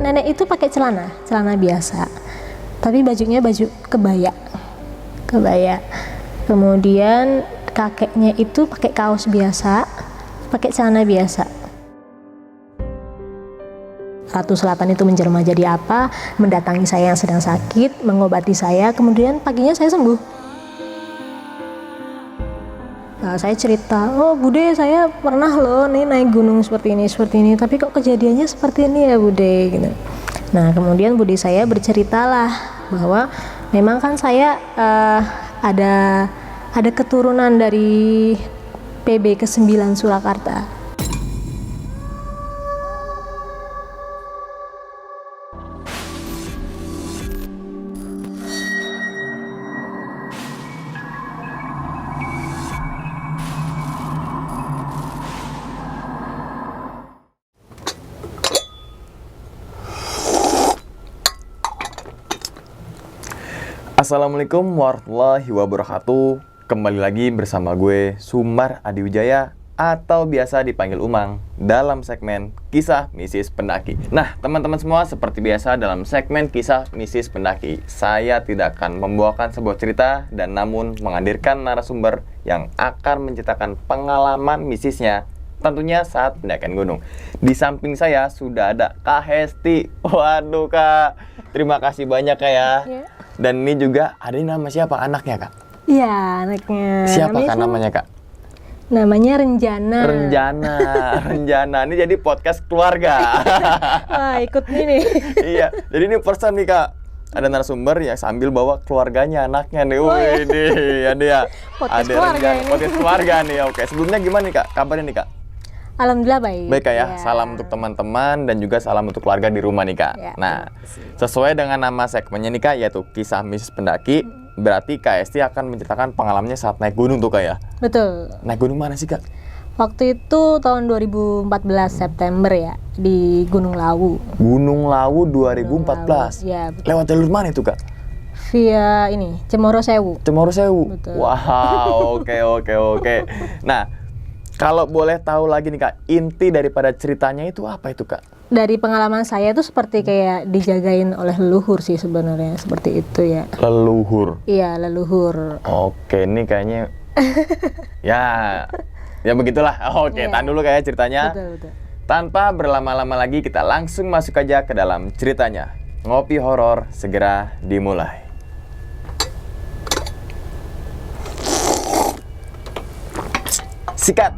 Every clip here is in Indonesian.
nenek itu pakai celana biasa, tapi bajunya baju kebaya. Kemudian kakeknya itu pakai kaos biasa, pakai celana biasa. Ratu Selatan itu menjelma jadi apa, mendatangi saya yang sedang sakit, mengobati saya, kemudian paginya saya sembuh. Nah, saya cerita, oh Bude, saya pernah loh nih naik gunung seperti ini, tapi kok kejadiannya seperti ini ya Bude, gitu. Nah, kemudian Bude saya berceritalah bahwa memang kan saya ada keturunan dari PB ke-9 Surakarta. Assalamualaikum warahmatullahi wabarakatuh. Kembali lagi bersama gue Sumar Adi Wijaya atau biasa dipanggil Umang dalam segmen Kisah Mistis Pendaki. Nah, teman-teman semua, seperti biasa dalam segmen Kisah Mistis Pendaki, saya tidak akan membawakan sebuah cerita dan namun menghadirkan narasumber yang akan menceritakan pengalaman mistisnya tentunya saat pendakian gunung. Di samping saya sudah ada Kak Hesti. Waduh Kak, terima kasih banyak Kak ya. Dan ini juga ada nama siapa? Anaknya Kak? Iya, anaknya. Siapa Kak namanya Kak? Namanya Renjana. Renjana. Ini jadi podcast keluarga. Wah, ikut nih. Iya, jadi ini person nih Kak. Ada narasumber yang sambil bawa keluarganya, anaknya nih. Wih, ada ya. Podcast ada keluarga Renjana, ini. podcast keluarga nih. Oke, sebelumnya gimana nih Kak? Kabarnya nih Kak? Alhamdulillah baik. Baik Kak ya, Ya. salam untuk teman-teman dan juga salam untuk keluarga di rumah nih Kak. Ya, Nah, sesuai dengan nama segmennya nih Kak, yaitu Kisah Mistis Pendaki, berarti Kak Esti akan menceritakan pengalamannya saat naik gunung tuh Kak ya? Betul. Naik gunung mana sih Kak? Waktu itu tahun 2014 September ya, di Gunung Lawu. Gunung Lawu 2014? Iya, betul. Lewat jalur mana itu Kak? Via ini, Cemoro Sewu. Cemoro Sewu? Betul. Wow, oke. Nah, kalau boleh tahu lagi nih Kak, inti daripada ceritanya itu apa itu Kak? Dari pengalaman saya itu seperti kayak dijagain oleh leluhur sih sebenarnya, seperti itu ya. Leluhur? Iya, leluhur. Oke, ini kayaknya ya begitulah. Oke, Iya. tahan dulu kayak ceritanya. Betul. Tanpa berlama-lama lagi, kita langsung masuk aja ke dalam ceritanya. Ngopi horor segera dimulai. Sikat.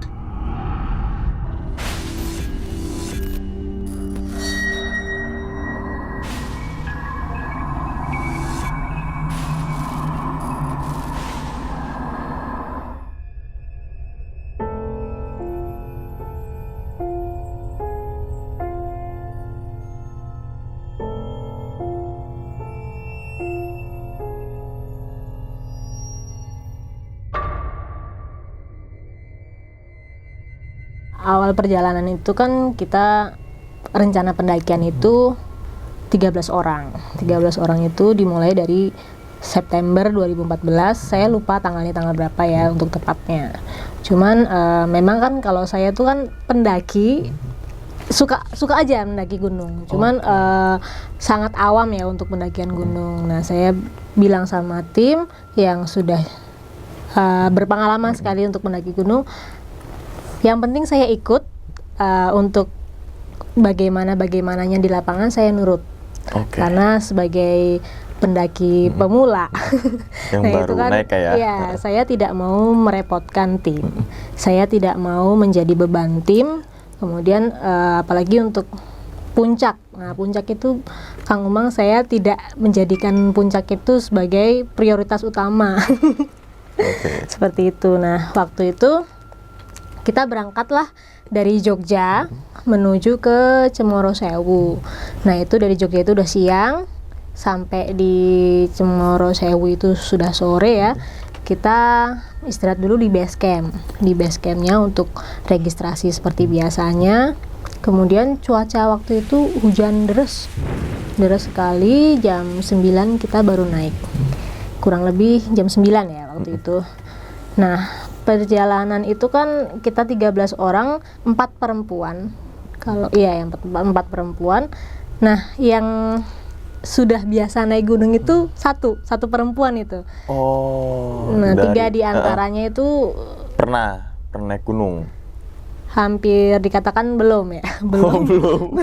Awal perjalanan itu kan kita rencana pendakian itu 13 orang. 13 orang itu dimulai dari September 2014. Saya lupa tanggal berapa ya untuk tepatnya. Cuman memang kan kalau saya tuh kan pendaki suka aja mendaki gunung. Cuman sangat awam ya untuk pendakian gunung. Nah, saya bilang sama tim yang sudah berpengalaman sekali untuk mendaki gunung, yang penting saya ikut, untuk bagaimananya di lapangan saya nurut. Oke. Karena sebagai pendaki pemula Yang nah, baru itu kan, naik ya. ya, saya tidak mau merepotkan tim. Saya tidak mau menjadi beban tim. Kemudian apalagi untuk puncak. Nah, puncak itu Kang Umang, saya tidak menjadikan puncak itu sebagai prioritas utama. Oke. Seperti itu. Nah, waktu itu kita berangkatlah dari Jogja menuju ke Cemoro Sewu. Nah, itu dari Jogja itu udah siang, sampai di Cemoro Sewu itu sudah sore ya. Kita istirahat dulu di base camp. Di base campnya untuk registrasi seperti biasanya. Kemudian cuaca waktu itu hujan deras sekali. Jam 9 kita baru naik, kurang lebih jam 9 ya waktu itu. Nah, perjalanan itu kan kita 13 orang, 4 perempuan. Kalau iya yang 4 perempuan. Nah, yang sudah biasa naik gunung itu satu perempuan itu. Oh. Nah, 3 di antaranya itu pernah naik gunung. Hampir dikatakan belum ya. Oh, belum.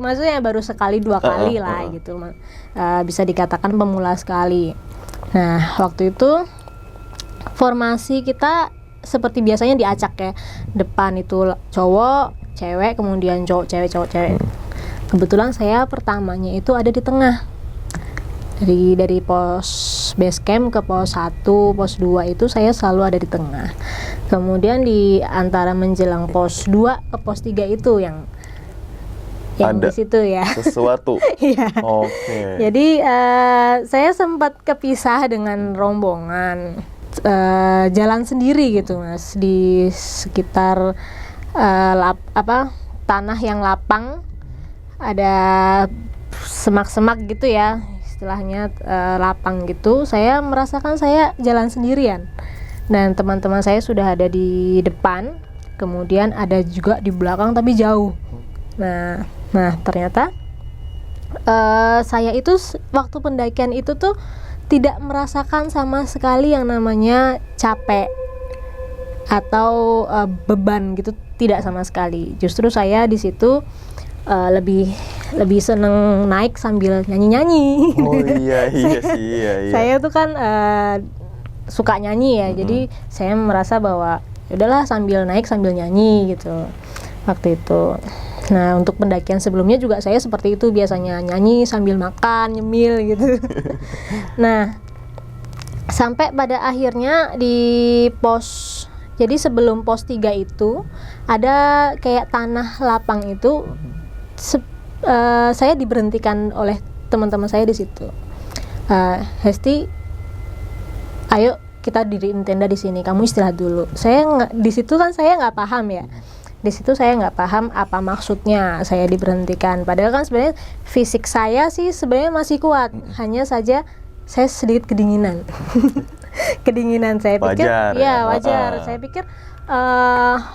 Maksudnya baru sekali 2 kali lah gitu. Bisa dikatakan pemula sekali. Nah, waktu itu formasi kita seperti biasanya diacak ya. Depan itu cowok, cewek, kemudian cowok, cewek. Kebetulan saya pertamanya itu ada di tengah. Dari pos base camp ke pos 1, pos 2 itu saya selalu ada di tengah. Kemudian di antara menjelang pos 2 ke pos 3 itu yang ada di situ ya. Sesuatu. Iya. Oke. Jadi saya sempat kepisah dengan rombongan. Jalan sendiri gitu Mas di sekitar tanah yang lapang, ada semak-semak gitu ya istilahnya, lapang gitu. Saya merasakan saya jalan sendirian dan teman-teman saya sudah ada di depan, kemudian ada juga di belakang tapi jauh. Nah ternyata saya itu waktu pendakian itu tuh tidak merasakan sama sekali yang namanya capek atau beban gitu, tidak sama sekali. Justru saya di situ lebih seneng naik sambil nyanyi. Oh iya sih. Saya tuh kan suka nyanyi ya, jadi saya merasa bahwa udahlah sambil naik sambil nyanyi gitu waktu itu. Nah, untuk pendakian sebelumnya juga saya seperti itu, biasanya nyanyi sambil makan, nyemil gitu. Nah, sampai pada akhirnya di jadi sebelum pos 3 itu ada kayak tanah lapang itu, saya diberhentikan oleh teman-teman saya di situ. Hesti, ayo kita diriin tenda di sini, kamu istirahat dulu. Di situ kan saya nggak paham ya. Di situ saya nggak paham apa maksudnya saya diberhentikan. Padahal kan sebenarnya fisik saya sih sebenarnya masih kuat, hanya saja saya sedikit kedinginan. Kedinginan, saya pikir wajar. Saya pikir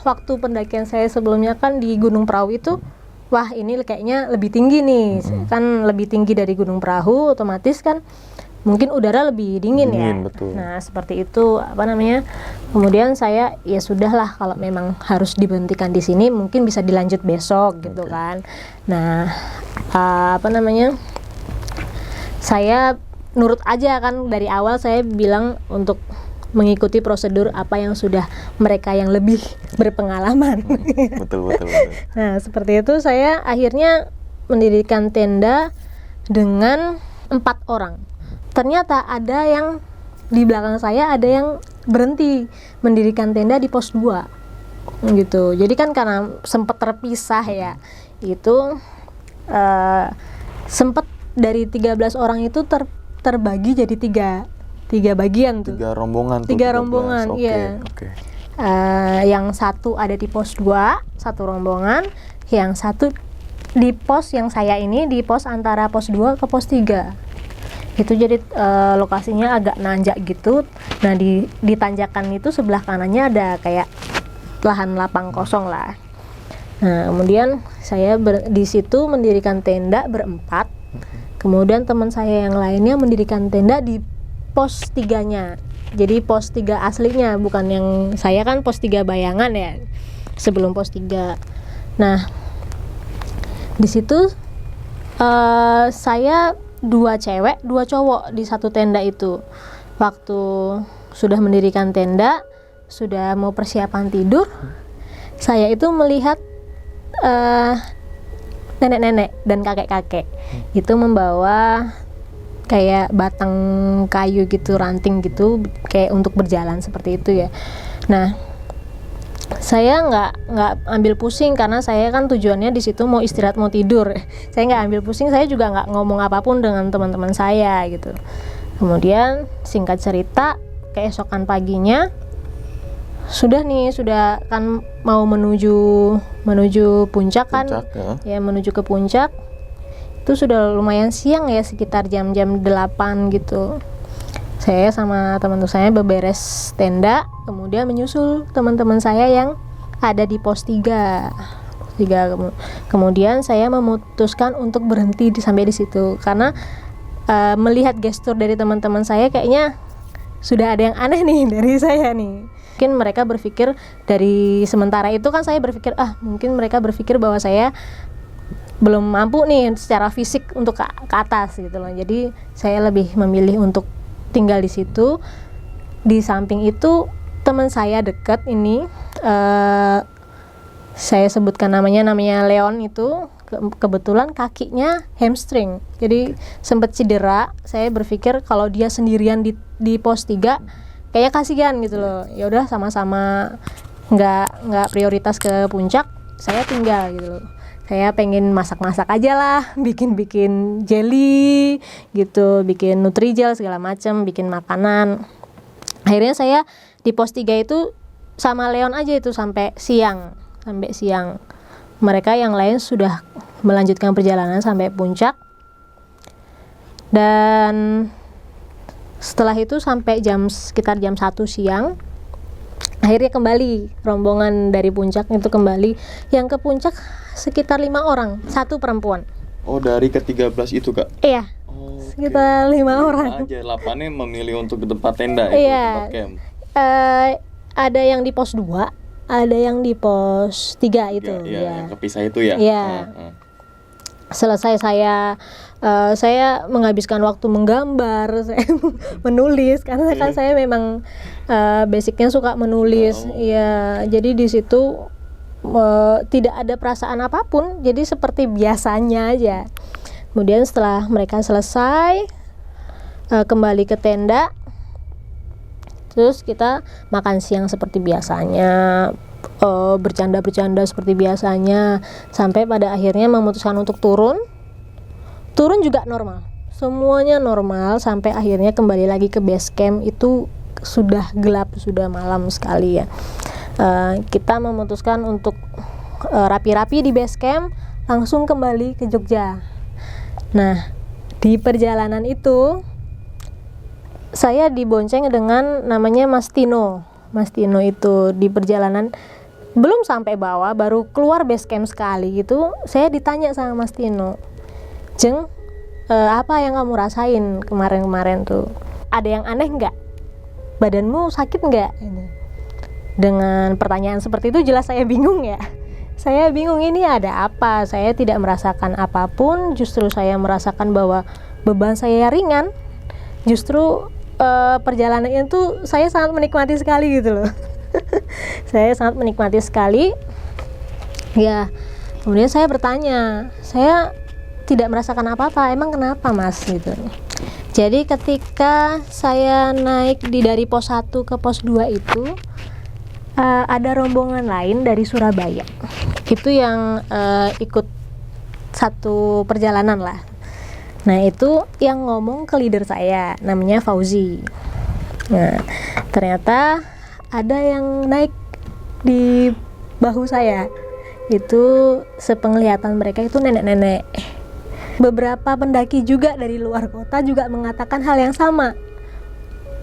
waktu pendakian saya sebelumnya kan di Gunung Perahu itu, wah ini kayaknya lebih tinggi nih, kan lebih tinggi dari Gunung Perahu, otomatis kan mungkin udara lebih dingin ya. Betul. Nah seperti itu kemudian saya ya sudahlah, kalau memang harus diberhentikan di sini mungkin bisa dilanjut besok gitu kan. Nah saya nurut aja kan, dari awal saya bilang untuk mengikuti prosedur apa yang sudah mereka yang lebih berpengalaman. Betul. Nah seperti itu saya akhirnya mendirikan tenda dengan 4 orang. Ternyata ada yang di belakang saya, ada yang berhenti mendirikan tenda di pos 2 gitu. Jadi kan karena sempat terpisah ya, itu sempat dari 13 orang itu terbagi jadi tiga bagian tuh. 3 rombongan tuh. 3 rombongan, iya. Oke. Yang satu ada di pos 2, satu rombongan. Yang satu di pos yang saya ini, di pos antara pos 2 ke pos 3. Itu jadi lokasinya agak nanjak gitu. Nah di tanjakan itu sebelah kanannya ada kayak lahan lapang kosong lah. Nah kemudian saya di situ mendirikan tenda berempat. Kemudian teman saya yang lainnya mendirikan tenda di pos 3-nya. Jadi pos 3 aslinya, bukan yang saya kan pos 3 bayangan ya, sebelum pos 3. Nah di situ saya 2 cewek, 2 cowok di satu tenda itu. Waktu sudah mendirikan tenda, sudah mau persiapan tidur, saya itu melihat nenek-nenek dan kakek-kakek itu membawa kayak batang kayu gitu, ranting gitu, kayak untuk berjalan seperti itu ya. Nah saya nggak ambil pusing karena saya kan tujuannya di situ mau istirahat, mau tidur. Saya nggak ambil pusing, saya juga nggak ngomong apapun dengan teman-teman saya gitu. Kemudian singkat cerita, keesokan paginya sudah kan mau menuju puncak kan, ya menuju ke puncak. Itu sudah lumayan siang ya, sekitar jam-jam 8 gitu. Saya sama teman-teman saya beberes tenda, kemudian menyusul teman-teman saya yang ada di pos 3. Kemudian saya memutuskan untuk berhenti sampai di situ karena melihat gestur dari teman-teman saya kayaknya sudah ada yang aneh nih dari saya nih. Mungkin mereka berpikir dari sementara itu kan saya berpikir mungkin mereka berpikir bahwa saya belum mampu nih secara fisik untuk ke atas gitu loh. Jadi saya lebih memilih untuk tinggal di situ. Di samping itu teman saya dekat ini, saya sebutkan namanya Leon itu, kebetulan kakinya hamstring, jadi sempat cedera. Saya berpikir kalau dia sendirian di pos 3 kayaknya kasihan gitu loh. Ya udah sama-sama nggak prioritas ke puncak, saya tinggal gitu loh. Saya pengen masak-masak aja lah, bikin jelly gitu, bikin Nutrijel segala macam, bikin makanan. Akhirnya saya di pos 3 itu sama Leon aja itu sampai siang. Mereka yang lain sudah melanjutkan perjalanan sampai puncak. Dan setelah itu sampai sekitar jam 1 siang, akhirnya kembali rombongan dari puncak itu kembali. Yang ke puncak sekitar 5 orang, 1 perempuan. Oh, dari ke-13 itu, Kak? Iya. Sekitar 5 orang. Aja 8-nya memilih untuk ke tempat tenda iya. Tempat camp. Ada yang di pos 2, ada yang di pos 3 itu. Iya, yang kepisah itu ya. Iya. Selesai saya menghabiskan waktu menggambar, saya menulis karena kan saya memang basicnya suka menulis. Iya, jadi di situ tidak ada perasaan apapun, jadi seperti biasanya aja. Kemudian setelah mereka selesai, kembali ke tenda, terus kita makan siang seperti biasanya, bercanda-bercanda seperti biasanya, sampai pada akhirnya memutuskan untuk turun juga normal, semuanya normal, sampai akhirnya kembali lagi ke base camp. Itu sudah gelap, sudah malam sekali ya. Kita memutuskan untuk rapi-rapi di base camp, langsung kembali ke Jogja. Nah, di perjalanan itu saya dibonceng dengan namanya Mas Tino. Mas Tino itu di perjalanan belum sampai bawah, baru keluar base camp sekali gitu, saya ditanya sama Mas Tino, "Jeng, apa yang kamu rasain kemarin-kemarin tuh? Ada yang aneh nggak? Badanmu sakit nggak?" Dengan pertanyaan seperti itu jelas saya bingung ya. Saya bingung, ini ada apa? Saya tidak merasakan apapun, justru saya merasakan bahwa beban saya ringan. Justru perjalanan itu saya sangat menikmati sekali gitu loh. Saya sangat menikmati sekali. Ya, kemudian saya bertanya, saya tidak merasakan apa-apa, emang kenapa Mas gitu. Jadi ketika saya naik dari pos 1 ke pos 2 itu ada rombongan lain dari Surabaya. Itu yang ikut satu perjalanan lah. Nah, itu yang ngomong ke leader saya, namanya Fauzi. Nah, ternyata ada yang naik di bahu saya. Itu sepenglihatan mereka itu nenek-nenek. Beberapa pendaki juga dari luar kota juga mengatakan hal yang sama.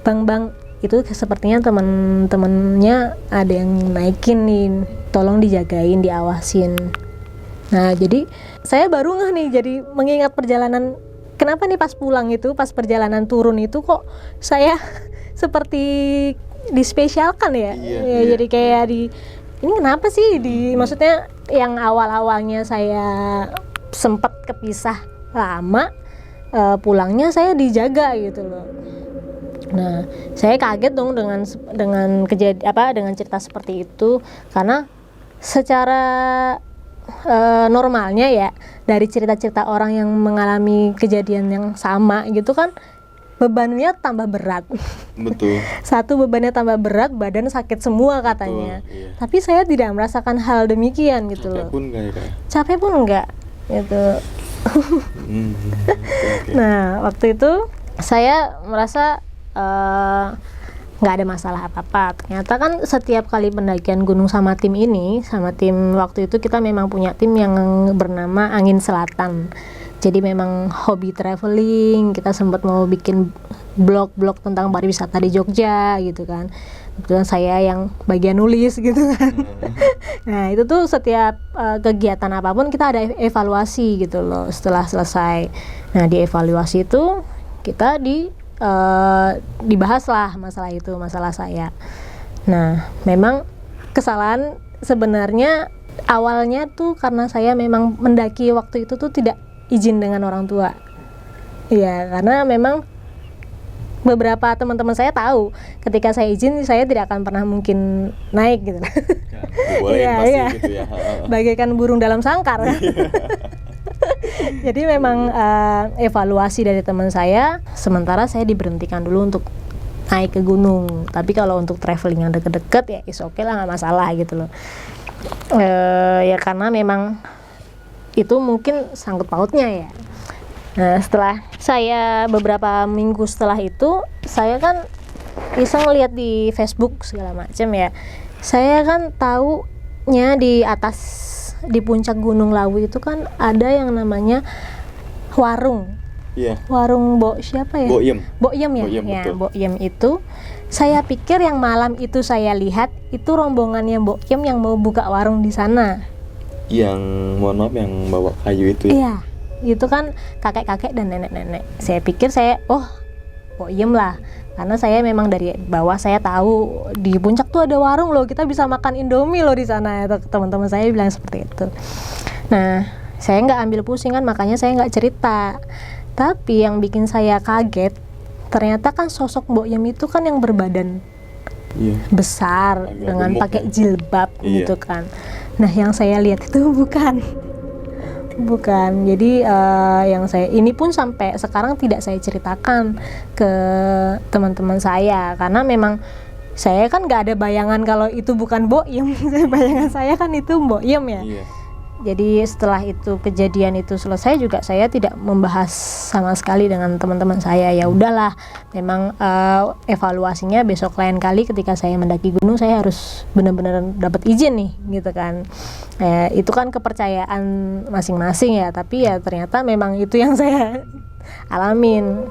Bang, itu sepertinya teman-temannya ada yang naikin nih, tolong dijagain, diawasin. Nah, jadi saya baru ngeh nih, jadi mengingat perjalanan, kenapa nih pas pulang itu, pas perjalanan turun itu kok saya seperti dispesialkan ya. Iya. Jadi kayak ini kenapa sih maksudnya yang awal-awalnya saya sempat kepisah lama, pulangnya saya dijaga gitu loh. Nah, saya kaget dong dengan dengan cerita seperti itu, karena secara normalnya ya, dari cerita-cerita orang yang mengalami kejadian yang sama gitu kan, bebannya tambah berat. Betul. Satu, bebannya tambah berat, badan sakit semua katanya. Betul, iya. Tapi saya tidak merasakan hal demikian gitu loh. Capek pun enggak ya, Kak? Capek pun enggak gitu. Okay. Nah, waktu itu saya merasa nggak ada masalah apa-apa. Ternyata kan setiap kali pendakian gunung sama tim waktu itu kita memang punya tim yang bernama Angin Selatan. Jadi memang hobi traveling, kita sempat mau bikin blog-blog tentang pariwisata di Jogja gitu kan. Kebetulan saya yang bagian nulis gitu kan. Nah itu tuh setiap kegiatan apapun kita ada evaluasi gitu loh setelah selesai. Nah di evaluasi itu kita dibahas lah masalah saya. Nah memang kesalahan sebenarnya awalnya tuh karena saya memang mendaki waktu itu tuh tidak izin dengan orang tua. Iya, karena memang beberapa teman-teman saya tahu ketika saya izin saya tidak akan pernah mungkin naik gitu. Boleh pasti Iya. gitu ya. Bagaikan burung dalam sangkar. Jadi memang evaluasi dari teman saya, sementara saya diberhentikan dulu untuk naik ke gunung. Tapi kalau untuk traveling yang deket-deket ya is oke lah, nggak masalah gitu loh. Ya karena memang itu mungkin sangkut pautnya ya. Nah setelah saya beberapa minggu setelah itu, saya kan iseng lihat di Facebook segala macam ya. Saya kan taunya di atas, di puncak Gunung Lawu itu kan ada yang namanya warung. Iya. Warung siapa ya? Boyem. Boyem ya. Boyem, Ya, betul. Boyem itu saya pikir yang malam itu saya lihat itu rombongannya Boyem yang mau buka warung di sana. Yang mohon maaf yang bawa kayu itu. Iya, itu kan kakek-kakek dan nenek-nenek. Saya pikir Boyem lah, karena saya memang dari bawah saya tahu di puncak tuh ada warung loh, kita bisa makan Indomie loh di sana. Teman-teman saya bilang seperti itu. Nah, saya nggak ambil pusing kan, makanya saya nggak cerita. Tapi yang bikin saya kaget, ternyata kan sosok Boyem itu kan yang berbadan Iya. besar Agak dengan gemuk pakai ya. jilbab Iya. gitu kan. Nah yang saya lihat itu bukan. Jadi yang saya ini pun sampai sekarang tidak saya ceritakan ke teman-teman saya karena memang saya kan nggak ada bayangan kalau itu bukan Boyem. Bayangan saya kan itu Boyem ya. Iya. Jadi setelah itu kejadian itu selesai juga saya tidak membahas sama sekali dengan teman-teman saya. Ya udahlah, memang evaluasinya besok lain kali ketika saya mendaki gunung saya harus benar-benar dapat izin nih gitu kan. Itu kan kepercayaan masing-masing ya, tapi ya ternyata memang itu yang saya alamin.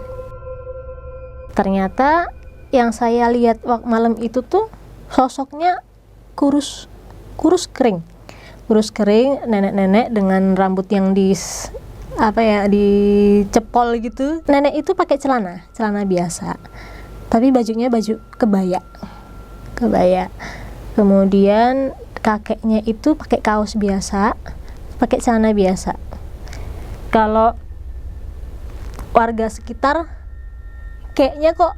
Ternyata yang saya lihat waktu malam itu tuh sosoknya kurus kering, nenek-nenek dengan rambut yang dicepol gitu. Nenek itu pakai celana biasa, tapi bajunya baju kebaya. Kemudian kakeknya itu pakai kaos biasa, pakai celana biasa. Kalau warga sekitar kayaknya kok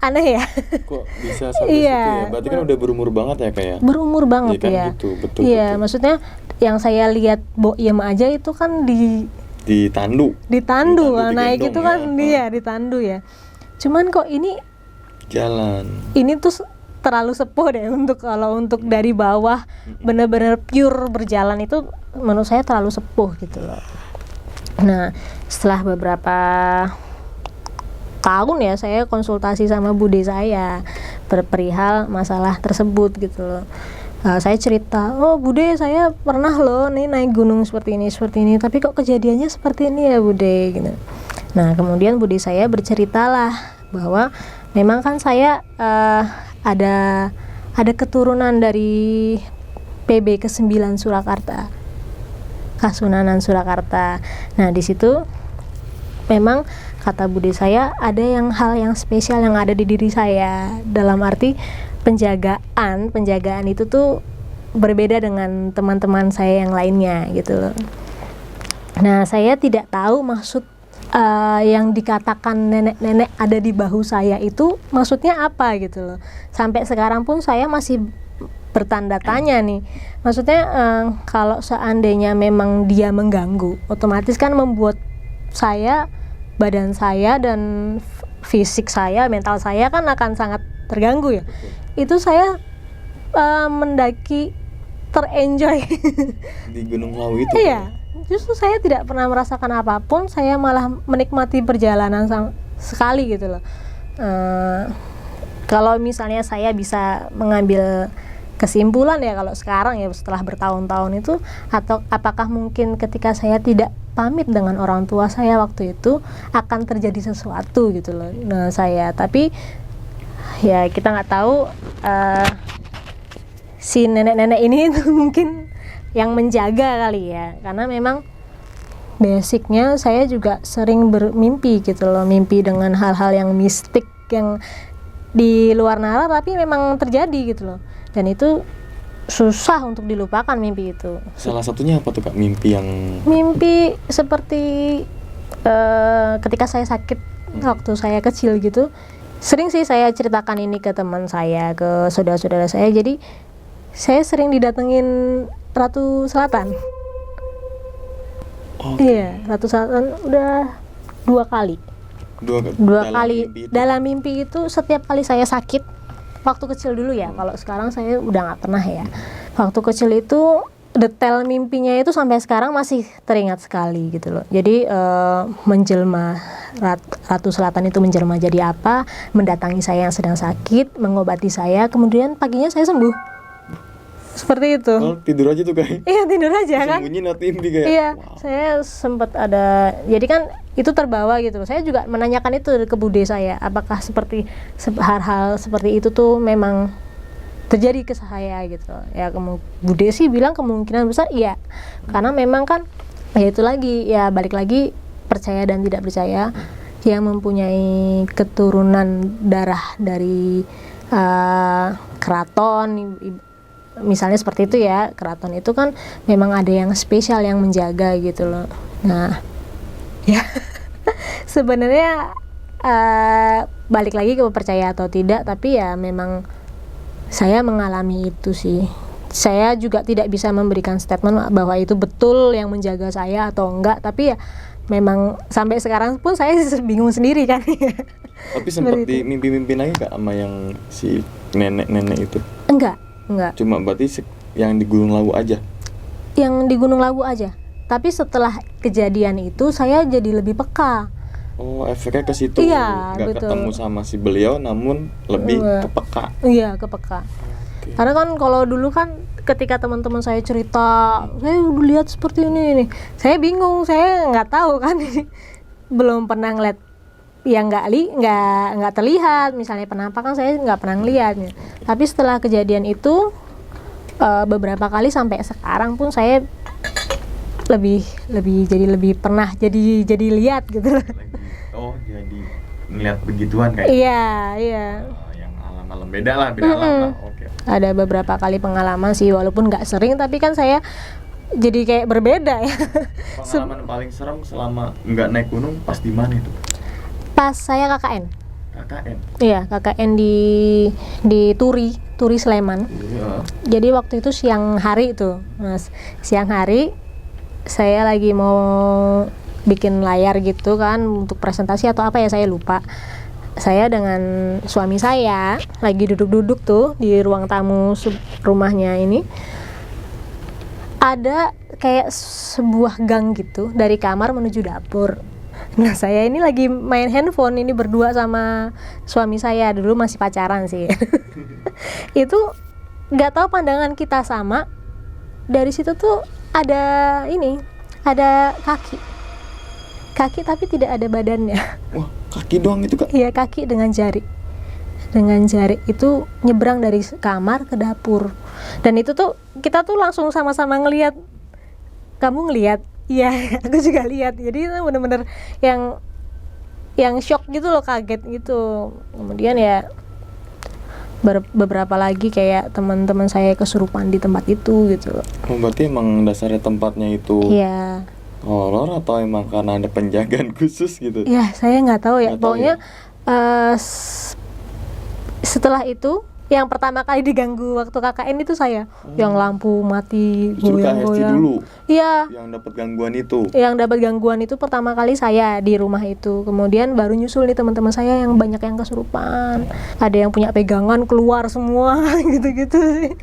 aneh ya. Kok bisa sampai Iya. situ ya? Berarti kan udah berumur banget ya kayak. Berumur banget Iya kan, ya. gitu, betul, Iya, betul. maksudnya yang saya lihat Boyem aja itu kan Ditandu. ditandu, naik digendong itu kan ya. dia ditandu ya. Cuman kok ini Jalan. tuh terlalu sepuh deh kalau untuk dari bawah bener-bener pure berjalan itu menurut saya terlalu sepuh gitu loh. Nah, setelah beberapa tahun ya saya konsultasi sama bude saya perihal masalah tersebut gitu loh. Saya cerita, oh bude saya pernah loh nih naik gunung seperti ini, tapi kok kejadiannya seperti ini ya bude gitu. Nah kemudian bude saya berceritalah bahwa memang kan saya ada keturunan dari PB ke-9 Surakarta, Kasunanan Surakarta. Nah di situ memang kata bude saya ada hal yang spesial yang ada di diri saya, dalam arti penjagaan itu tuh berbeda dengan teman-teman saya yang lainnya gitu loh. Nah saya tidak tahu maksud yang dikatakan nenek-nenek ada di bahu saya itu maksudnya apa gitu loh. Sampai sekarang pun saya masih bertanda tanya nih. Maksudnya kalau seandainya memang dia mengganggu, otomatis kan membuat badan saya dan fisik saya, mental saya kan akan sangat terganggu ya. Itu saya mendaki terenjoy Di Gunung Lawu itu. iya, justru saya tidak pernah merasakan apapun, saya malah menikmati perjalanan sekali gitu loh. Kalau misalnya saya bisa mengambil kesimpulan ya kalau sekarang ya setelah bertahun-tahun itu, atau apakah mungkin ketika saya tidak pamit dengan orang tua saya waktu itu akan terjadi sesuatu gitu loh. Nah saya, tapi ya kita nggak tahu si nenek-nenek ini itu mungkin yang menjaga kali ya, karena memang basicnya saya juga sering bermimpi gitu loh, mimpi dengan hal-hal yang mistik yang di luar nalar tapi memang terjadi gitu loh, dan itu susah untuk dilupakan mimpi itu. Salah satunya apa tuh Kak, mimpi yang Mimpi seperti ketika saya sakit waktu saya kecil gitu, sering sih saya ceritakan ini ke teman saya, ke saudara-saudara saya. Jadi saya sering didatengin Ratu Selatan. Iya, Ratu Selatan udah 2 kali. Dua kali dalam mimpi itu. Setiap kali saya sakit waktu kecil dulu ya, kalau sekarang saya udah nggak pernah ya. Waktu kecil itu detail mimpinya itu sampai sekarang masih teringat sekali gitu loh. Jadi menjelma, Ratu Selatan itu menjelma jadi apa, mendatangi saya yang sedang sakit, mengobati saya, kemudian paginya saya sembuh. Seperti itu. Oh, tidur aja tuh Kak? Iya, tidur aja kan. Sembunyi nanti mimpi kayak. Iya, Wow. saya sempat ada, jadi kan itu terbawa gitu. Saya juga menanyakan itu ke bude saya, apakah seperti hal-hal seperti itu tuh memang terjadi ke saya gitu. Ya bude sih bilang kemungkinan besar iya, karena memang kan ya itu lagi ya, balik lagi percaya dan tidak percaya. Yang mempunyai keturunan darah dari keraton, misalnya seperti itu ya, keraton itu kan memang ada yang spesial yang menjaga gitu loh. Nah ya sebenarnya balik lagi ke percaya atau tidak, tapi ya memang saya mengalami itu sih. Saya juga tidak bisa memberikan statement bahwa itu betul yang menjaga saya atau enggak, tapi ya memang sampai sekarang pun saya bingung sendiri kan. Tapi sempat di mimpi-mimpi lagi Kak sama yang si nenek-nenek itu? Enggak. Cuma berarti yang di Gunung Lawu aja? Yang di Gunung Lawu aja. Tapi setelah kejadian itu saya jadi lebih peka. Oh, efeknya ke situ. Iya, Nggak betul. ketemu sama si beliau, namun lebih Iya. kepeka. Iya, kepeka. Oke. Karena kan kalau dulu kan ketika teman-teman saya cerita, saya udah lihat seperti ini nih, saya bingung, saya nggak tahu kan. Belum pernah ngeliat yang nggak terlihat, misalnya penampakan saya nggak pernah ngeliat. Tapi setelah kejadian itu beberapa kali sampai sekarang pun saya lebih pernah jadi lihat gitu. Oh, jadi ngeliat begituan kayak? Iya. Yang alam-alam beda lah, alam lah. Oke. Ada beberapa kali pengalaman sih, walaupun nggak sering, tapi kan saya jadi kayak berbeda ya. Pengalaman paling serem selama nggak naik gunung pas di mana itu? Pas saya KKN. KKN? Iya, KKN di Turi Sleman. Iya. Jadi waktu itu siang hari itu, Mas. Siang hari saya lagi mau bikin layar gitu kan untuk presentasi atau apa ya, saya lupa. Saya dengan suami saya lagi duduk-duduk tuh di ruang tamu rumahnya ini. Ada kayak sebuah gang gitu dari kamar menuju dapur. Nah saya ini lagi main handphone ini berdua sama suami saya, dulu masih pacaran sih. Itu nggak tahu pandangan kita sama, dari situ tuh ada kaki tapi tidak ada badannya. Wah, kaki doang itu Kak? Iya, kaki dengan jari itu nyebrang dari kamar ke dapur. Dan itu tuh kita tuh langsung sama-sama ngelihat. Kamu ngelihat? Iya, aku juga lihat. Jadi itu bener-bener yang shock gitu loh, kaget gitu. Kemudian ya beberapa lagi kayak teman-teman saya kesurupan di tempat itu gitu loh. Oh, berarti emang dasarnya tempatnya itu Iya. horor atau emang karena ada penjagaan khusus gitu? Ya, saya nggak tahu ya. Nggak tahu Pokoknya setelah itu yang pertama kali diganggu waktu KKN itu saya, yang lampu mati Justru KSC goyang-goyang. dulu Iya. yang dapat gangguan itu. Yang dapat gangguan itu pertama kali saya di rumah itu. Kemudian baru nyusul nih teman-teman saya yang banyak yang kesurupan. Ada yang punya pegangan keluar semua gitu-gitu sih.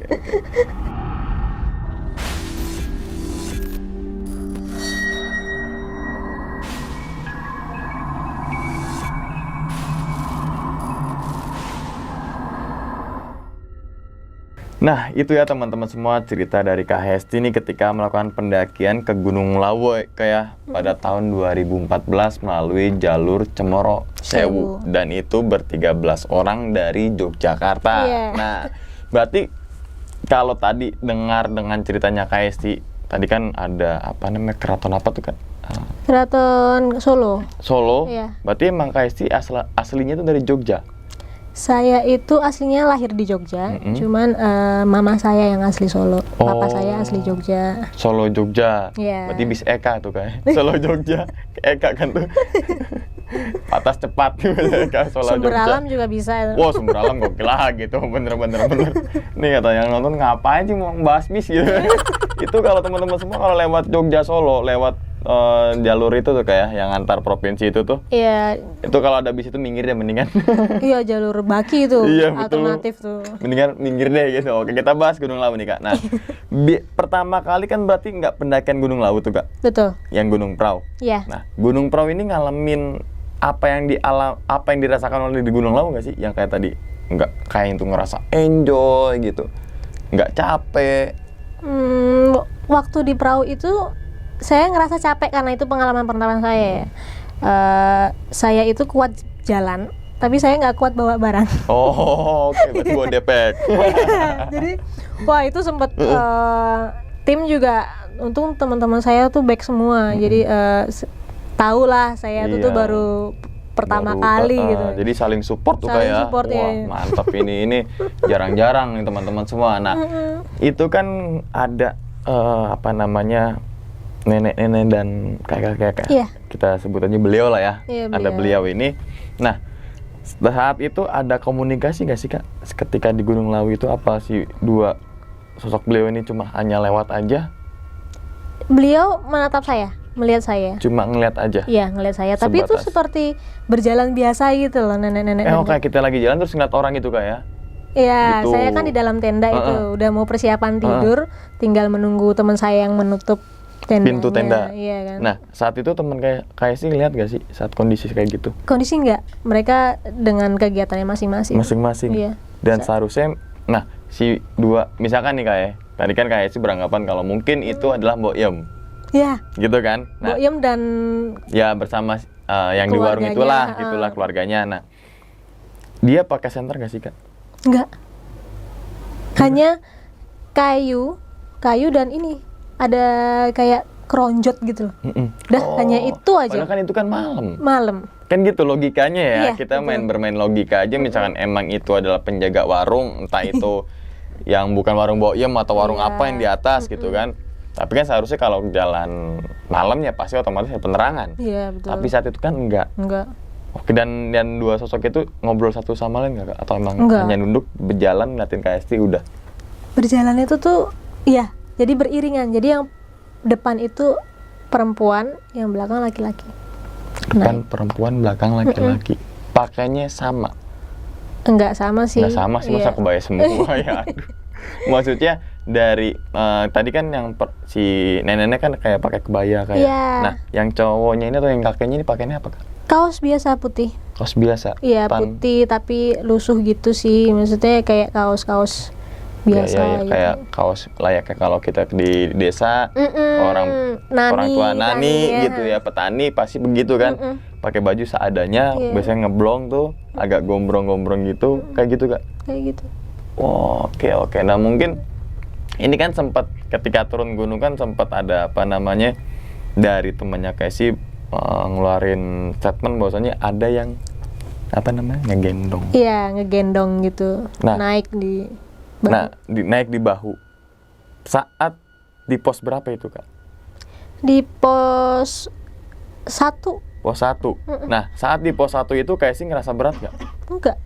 Nah, itu ya teman-teman semua cerita dari Kak Hesti ini ketika melakukan pendakian ke Gunung Lawu kayak pada tahun 2014 melalui jalur Cemoro Sewu. Dan itu ber-13 orang dari Yogyakarta. Iya. Nah, berarti kalau tadi dengar dengan ceritanya Kak Hesti, tadi kan ada apa namanya keraton apa tuh Kak? Keraton Solo. Solo. Iya. Berarti emang Kak Hesti aslinya itu dari Jogja. Saya itu aslinya lahir di Jogja, cuman mama saya yang asli Solo, papa saya asli Jogja. Solo Jogja. Iya. Berarti bis Eka tuh Kak. Solo Jogja. Eka kan tuh. Patas cepat Eka Solo Sumber Jogja. alam juga bisa. Wah, sumber alam gokil lah gitu. Bener. Nih kata yang nonton ngapain sih mau bahas bis gitu. Itu kalau teman-teman semua kalau lewat Jogja Solo, lewat jalur itu tuh kayak yang antar provinsi itu tuh. Iya. Itu kalau ada bis itu minggir deh mendingan. Iya, jalur baki itu. Iya, betul. Alternatif tuh. Mendingan minggir deh gitu. Oke, kita bahas Gunung Lawu nih Kak. Nah, pertama kali kan berarti nggak pendakian Gunung Lawu tuh Kak. Betul. Yang Gunung Prau. Iya. Nah, Gunung Prau ini ngalamin apa yang dirasakan oleh di Gunung Lawu nggak sih? Yang kayak tadi nggak kayak itu ngerasa enjoy gitu, nggak capek. Waktu di perahu itu saya ngerasa capek karena itu pengalaman pertama saya. Saya itu kuat jalan, tapi saya nggak kuat bawa barang. Oh, oke, berarti bawa depek. Jadi, wah itu sempat tim juga. Untung teman-teman saya tuh back semua. Jadi tahu lah saya tuh baru pertama kali gitu. Jadi saling support tuh Saling kayak. support, Wah, ya. mantap ini jarang-jarang nih teman-teman semua. Nah, itu kan ada apa namanya nenek-nenek dan kakek-kakek. Iya. Kita sebut aja beliau lah ya. Iya, Ada beliau ini. Nah, saat itu ada komunikasi nggak sih Kak? Ketika di Gunung Lawu itu apa sih dua sosok beliau ini cuma hanya lewat aja? Beliau menatap saya, melihat saya. Cuma ngeliat aja? Iya, ngelihat saya. Tapi itu Sebatas. seperti berjalan biasa gitu loh, nenek-nenek. Kayak kita lagi jalan terus ngeliat orang gitu Kak ya? Iya, Gitu. saya kan di dalam tenda itu udah mau persiapan tidur, tinggal menunggu teman saya yang menutup tendanya. Pintu tenda. Iya kan. Nah, saat itu temen kayak sih ngeliat gak sih saat kondisi kayak gitu? Kondisi enggak, mereka dengan kegiatannya masing-masing. Masing-masing. Iya. Dan seharusnya, nah si dua, misalkan nih kayak, tadi kan kayak sih beranggapan kalau mungkin itu adalah Mbok Yem, Iya. gitu kan? Nah, Boyem dan ya bersama yang di warung keluarganya, itulah keluarganya. Nah, dia pakai senter gak sih Kak? enggak. Hanya kayu dan ini ada kayak keronjot gitu loh. Dah, hanya itu aja. Padahal kan itu kan Malam. Kan gitu logikanya ya, Iya, kita betul. bermain logika aja. Misalkan emang itu adalah penjaga warung, entah itu yang bukan warung Mbok Yem atau warung Iya. apa yang di atas gitu kan. Tapi kan seharusnya kalau jalan malam ya pasti otomatis ada penerangan. Iya, betul. Tapi saat itu kan enggak. Oke, dan dua sosok itu ngobrol satu sama lain nggak Kak? Atau emang Enggak. hanya nunduk berjalan ngeliatin KST udah? Berjalan itu tuh, iya, jadi beriringan. Jadi yang depan itu perempuan, yang belakang laki-laki. Depan perempuan, belakang laki-laki. Pakainya sama? Enggak sama sih. Nggak sama sih, masa Iya. kebaya semua ya. Aduh. Maksudnya dari tadi kan yang si neneknya kan kayak pakai kebaya kayak. Iya. Nah, yang cowoknya ini atau yang kakeknya ini pakainya apa Kak? Kaos biasa putih. Kaos biasa. Iya, putih tapi lusuh gitu sih. Maksudnya kayak kaos-kaos biasa ya, gitu. kayak kaos layaknya kalau kita di desa orang tua nani ya. gitu ya, petani pasti begitu kan. Pakai baju seadanya, Iya. biasanya ngeblong tuh, agak gombrong-gombrong gitu, kayak gitu Kak. Kayak gitu. Oh, oke. Nah, mungkin ini kan sempat ketika turun gunung kan sempat ada apa namanya dari temannya Casey ngeluarin statement bahwasanya ada yang apa namanya ngegendong. Iya, ngegendong gitu. Nah. Naik di bahu. Nah, naik di bahu. Saat di pos berapa itu Kak? Di pos 1. Pos 1. Nah, saat di pos 1 itu Casey ngerasa berat nggak? Enggak.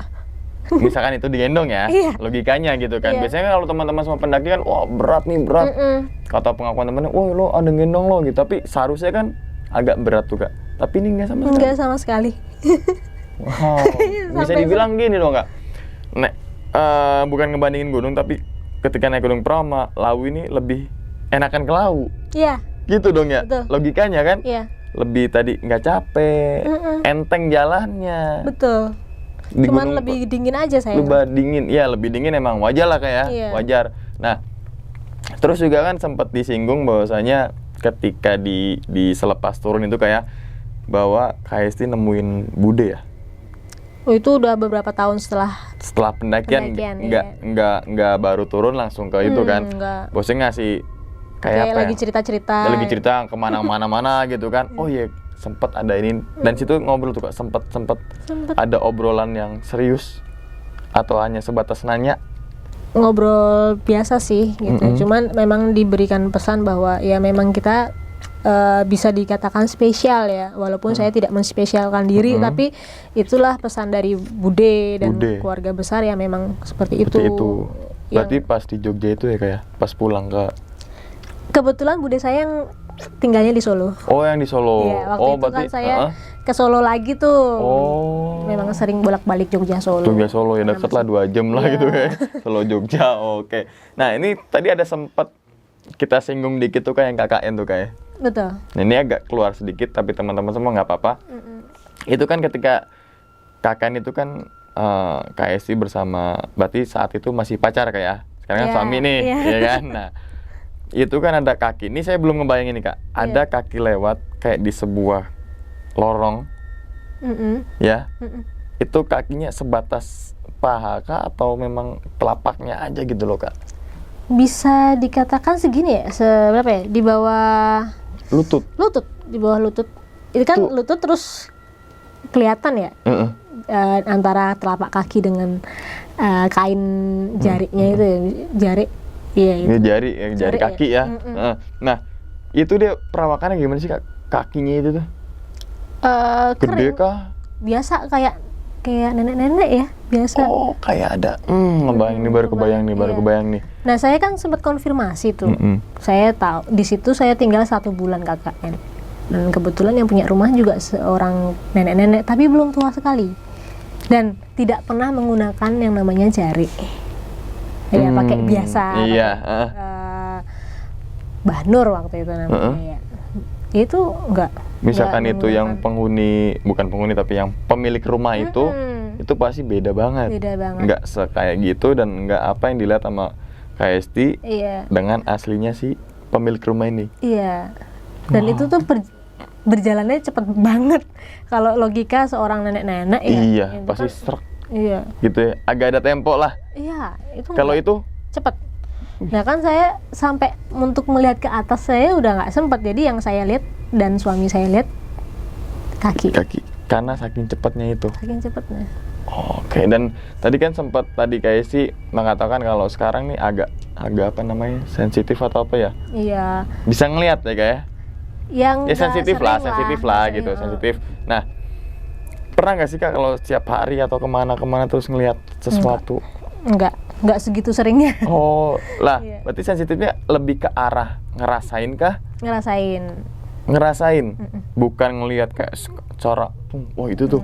Misalkan itu digendong ya, Iya. logikanya gitu kan. Iya. Biasanya kalau teman-teman sama pendaki kan, wah berat nih, berat. Kata pengakuan temennya, wah lo ada gendong lo gitu. Tapi seharusnya kan agak berat tuh Kak. Tapi ini nggak sama sekali. Enggak sama sekali. Wow. Bisa dibilang gini dong Kak. Bukan ngebandingin gunung, tapi ketika naik Gunung Prau sama Lawu ini lebih enakan ke Lawu. Iya. Gitu dong ya. Betul. Logikanya kan. Iya. Lebih tadi nggak capek, enteng jalannya. Betul. Di Cuman gunung lebih dingin aja saya. lebih dingin emang wajar lah kayak Iya. wajar. Nah, terus juga kan sempat disinggung bahwasanya ketika di selepas turun itu kayak bahwa KST nemuin Bude ya. Oh, itu udah beberapa tahun setelah Pendakian nggak baru turun langsung ke itu kan. enggak. Bosnya ngasih kayak Kayak apa lagi ya? cerita-cerita. Lagi cerita kemana-mana gitu kan. Oh iya, sempet ada ini dan situ ngobrol tuh Kak, sempet ada obrolan yang serius atau hanya sebatas nanya. Ngobrol biasa sih gitu. Cuman memang diberikan pesan bahwa ya memang kita bisa dikatakan spesial ya, walaupun saya tidak menspesialkan diri, tapi itulah pesan dari Bude dan keluarga besar ya memang seperti itu. Berarti pas di Jogja itu ya kayak pas pulang ke Kebetulan Bude saya yang tinggalnya di Solo. Oh, yang di Solo. Iya, waktu itu berarti kan saya ke Solo lagi tuh. Oh. Memang sering bolak-balik Jogja Solo. Jogja Solo ya deket lah 2 jam lah gitu ya. Solo Jogja. Oke. Nah, ini tadi ada sempat kita singgung dikit tuh kayak yang KKN tuh kayak. Betul. Nah, ini agak keluar sedikit tapi teman-teman semua nggak apa-apa. Itu kan ketika KKN itu kan KSI bersama berarti saat itu masih pacar kayak. Sekarang kan suami nih, ya kan? Nah, itu kan ada kaki. Ini saya belum ngebayangin nih Kak. Ada kaki lewat kayak di sebuah lorong. Ya. Itu kakinya sebatas paha Kak atau memang telapaknya aja gitu loh Kak? Bisa dikatakan segini ya, berapa ya? Di bawah lutut, di bawah lutut. Itu kan lutut terus kelihatan ya antara telapak kaki dengan kain jariknya itu ya, jari. Iya itu. Jari kaki ya. Nah, itu dia perawakannya gimana sih Kak? Kakinya itu tuh? Gede kah? Biasa kayak nenek-nenek ya, biasa. Oh, kayak ada. Ngebayang nih, baru kebayang nih. Nah, saya kan sempat konfirmasi tuh. Saya tahu di situ saya tinggal 1 bulan KKN. Dan kebetulan yang punya rumah juga seorang nenek-nenek, tapi belum tua sekali. Dan tidak pernah menggunakan yang namanya jari. Ya, pakai biasa. Iya. Bahnur waktu itu namanya ya. Itu enggak. Misalkan itu yang bukan penghuni tapi yang pemilik rumah itu pasti beda banget. Enggak kayak gitu dan enggak apa yang dilihat sama KST dengan aslinya si pemilik rumah ini. Iya. Dan itu tuh berjalannya cepet banget. Kalau logika seorang nenek-nenek ya. Iya, itu pasti kan, serak. Iya. Gitu ya. Agak ada tempo lah. Iya, itu. Kalau itu cepet. Nah kan saya sampai untuk melihat ke atas saya udah nggak sempat. Jadi yang saya lihat dan suami saya lihat kaki. Karena saking cepatnya itu. Saking cepatnya. Oke, dan tadi kan sempat kayak sih mengatakan kalau sekarang nih agak apa namanya? Sensitif atau apa ya? Iya. Bisa ngelihat ya kayak. Yang ya sensitif lah gitu, sensitif. Nah, pernah nggak sih Kak kalau setiap hari atau kemana terus ngelihat sesuatu? Enggak segitu seringnya. Oh, lah, berarti sensitifnya lebih ke arah ngerasain kah? Ngerasain. Bukan ngelihat kayak corak. Wah, itu tuh.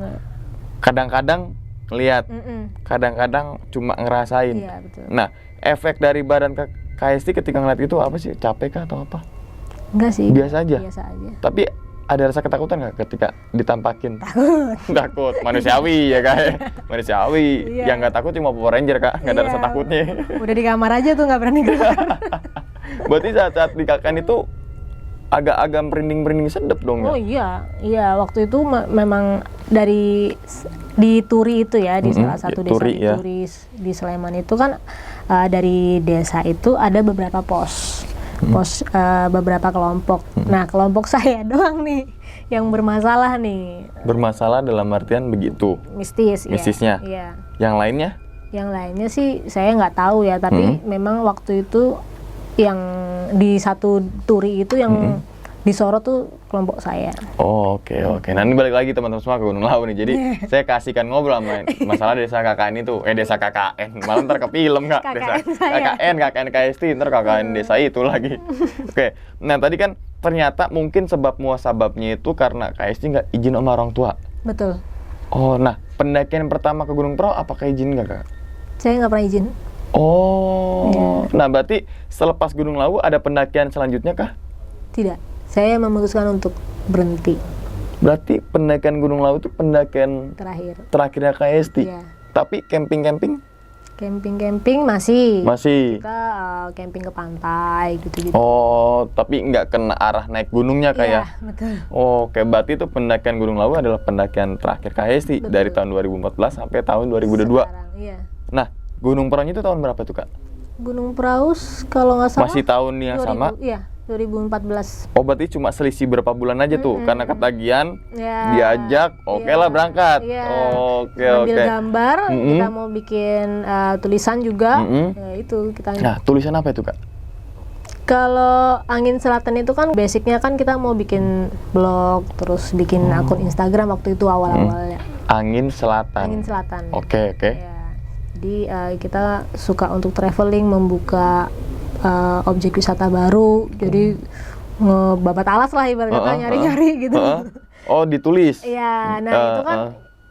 Kadang-kadang ngelihat. Kadang-kadang cuma ngerasain. Iya, betul. Nah, efek dari badan KST ketika ngeliat itu apa sih? Capek kah atau apa? Enggak sih. Biasa aja. Tapi ada rasa ketakutan nggak ketika ditampakin? Takut. Manusiawi ya Kak. Manusiawi. Yang nggak takut cuma Power Ranger Kak. Nggak ada rasa takutnya. Udah di kamar aja tuh nggak berani keluar. Berarti saat di KKN itu agak merinding sedep dong ya? Oh iya. Waktu itu memang di Turi itu ya, di salah satu desa Turi, di Turi di Sleman itu kan dari desa itu ada beberapa pos beberapa kelompok. Nah, kelompok saya doang nih yang bermasalah nih. Bermasalah dalam artian begitu? Mistisnya? Iya. Yang lainnya? Yang lainnya sih saya nggak tahu ya, tapi memang waktu itu yang di satu Turi itu yang disorot tuh kelompok saya. Oke. Nah, ini balik lagi teman-teman semua ke Gunung Lawu nih. Jadi saya kasihkan ngobrol sama masalah desa KKN itu. Desa KKN. Malah ntar ke film nggak? Desa KKN KST, ntar KKN desa itu lagi. Oke. Nah, tadi kan ternyata mungkin sebab muasababnya itu karena KST nggak izin sama orang tua. Betul. Oh, nah pendakian pertama ke Gunung Prau apakah izin nggak Kak? Saya nggak pernah izin. Oh. Nah, berarti selepas Gunung Lawu ada pendakian selanjutnya kah? Tidak. Saya memutuskan untuk berhenti. Berarti pendakian Gunung Lawu itu pendakian terakhirnya Kak Esti. Iya. Tapi camping-camping? Camping masih. Masih. Kita camping ke pantai gitu-gitu. Oh, tapi nggak kena arah naik gunungnya Kak ya? Iya, betul. Oke, berarti itu pendakian Gunung Lawu adalah pendakian terakhir Kak Esti dari tahun 2014 sampai tahun 2022. Sekarang, iya. Nah, Gunung Perahu itu tahun berapa tuh Kak? Gunung Perahu kalau nggak salah Masih tahun yang 2000, sama? Iya, 2014. Oh, berarti cuma selisih berapa bulan aja tuh? Karena ketagihan, Ya, diajak, oke iya, lah berangkat. iya. Oke, Ambil oke. gambar, kita mau bikin tulisan juga. Ya, itu kita. Nah, tulisan apa itu Kak? Kalau Angin Selatan itu kan basicnya kan kita mau bikin blog, terus bikin akun Instagram waktu itu awal-awalnya. Angin Selatan. Angin Selatan. Oke, oke. Ya. Jadi kita suka untuk traveling, membuka objek wisata baru. Jadi ngebabat alas lah ibarat kata, nyari-nyari gitu. Oh, ditulis. Iya, nah itu kan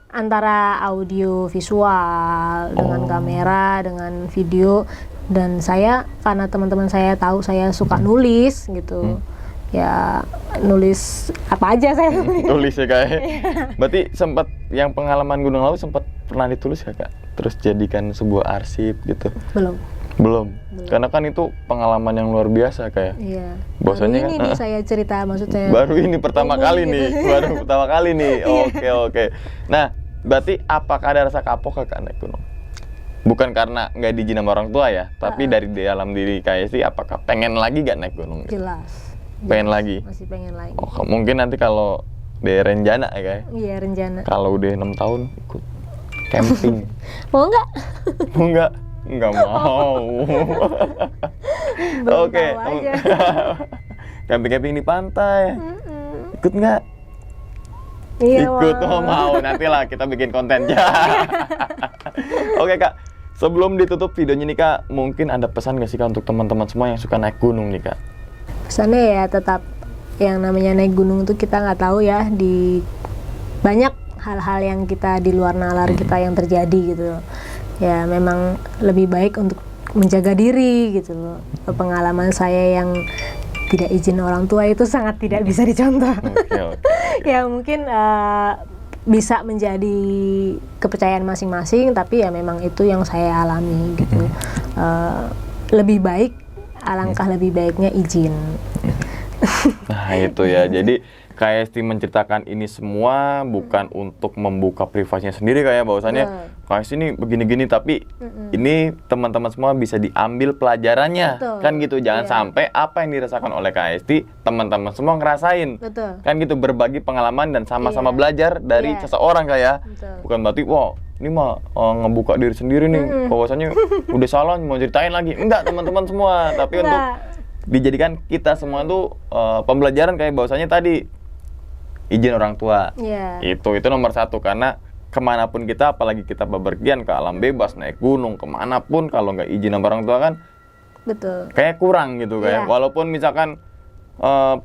antara audio visual dengan kamera, dengan video. Dan saya, karena teman-teman saya tahu saya suka nulis gitu, ya nulis apa aja saya Tulis ya Kak. Berarti sempat yang pengalaman Gunung Lawu sempat pernah ditulis ya Kak? Terus jadikan sebuah arsip gitu? Belum. Karena kan itu pengalaman yang luar biasa kayak. Iya. Bosannya baru ini nih saya cerita, maksudnya. Baru ini pertama kali gitu. nih, baru pertama kali nih. Oke. Nah, berarti apakah ada rasa kapok Kak naik gunung? Bukan karena nggak diizin sama orang tua ya, tapi dari dalam diri Kak Esti, apakah pengen lagi gak naik gunung? Jelas. Pengen lagi? Masih pengen lagi. Oh, mungkin nanti kalau di rencana ya Kak? Iya, rencana. Kalau udah 6 tahun ikut camping. Mau nggak? Enggak. Nggak mau. Belum Oke. tahu aja. Camping-camping di pantai. Ikut nggak? Iya, Ikut, mau. Nantilah kita bikin kontennya. Oke Kak, sebelum ditutup videonya nih Kak, mungkin ada pesan nggak sih Kak untuk teman-teman semua yang suka naik gunung nih Kak? Pesannya ya tetap yang namanya naik gunung tuh kita nggak tahu ya, di banyak hal-hal yang kita di luar nalar kita yang terjadi gitu. Ya memang lebih baik untuk menjaga diri gitu loh. Pengalaman saya yang tidak izin orang tua itu sangat tidak bisa dicontoh. Ya mungkin bisa menjadi kepercayaan masing-masing, tapi ya memang itu yang saya alami gitu. Lebih baik, alangkah lebih baiknya izin. Nah itu ya, jadi Kak Esti menceritakan ini semua bukan untuk membuka privasinya sendiri kayak bahwasannya Kak Esti ini begini-gini, tapi ini teman-teman semua bisa diambil pelajarannya. Betul. Kan gitu, jangan sampai apa yang dirasakan oleh Kak Esti teman-teman semua ngerasain. Betul. Kan gitu, berbagi pengalaman dan sama-sama belajar dari seseorang kayak. Bukan berarti wah ini mah ngebuka diri sendiri nih, bahwasannya udah salah mau ceritain lagi. Enggak teman-teman semua, tapi untuk dijadikan kita semua tuh pembelajaran kayak bahwasanya tadi izin orang tua. Itu nomor satu, karena kemanapun kita, apalagi kita bepergian ke alam bebas, naik gunung kemanapun, kalau nggak izin sama orang tua kan kayak kurang gitu kayak. Walaupun misalkan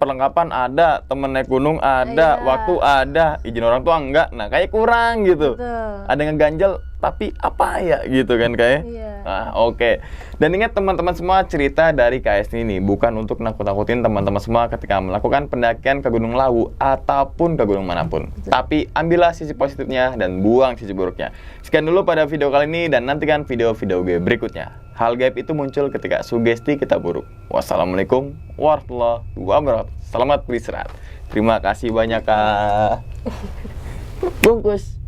perlengkapan ada, temen naik gunung ada, waktu ada, izin orang tua enggak, nah kayak kurang gitu. Ada yang ngeganjel, tapi apa ya gitu kan kayak. Nah oke. Dan ingat teman-teman semua, cerita dari Kak Esti ini bukan untuk nakut-nakutin teman-teman semua ketika melakukan pendakian ke Gunung Lawu ataupun ke gunung manapun. Tapi ambillah sisi positifnya dan buang sisi buruknya. Sekian dulu pada video kali ini, dan nantikan video-video gue berikutnya. Hal gaib itu muncul ketika sugesti kita buruk. Wassalamualaikum warahmatullahi wabarakatuh. Selamat beristirahat. Terima kasih banyak Kak. Bungkus.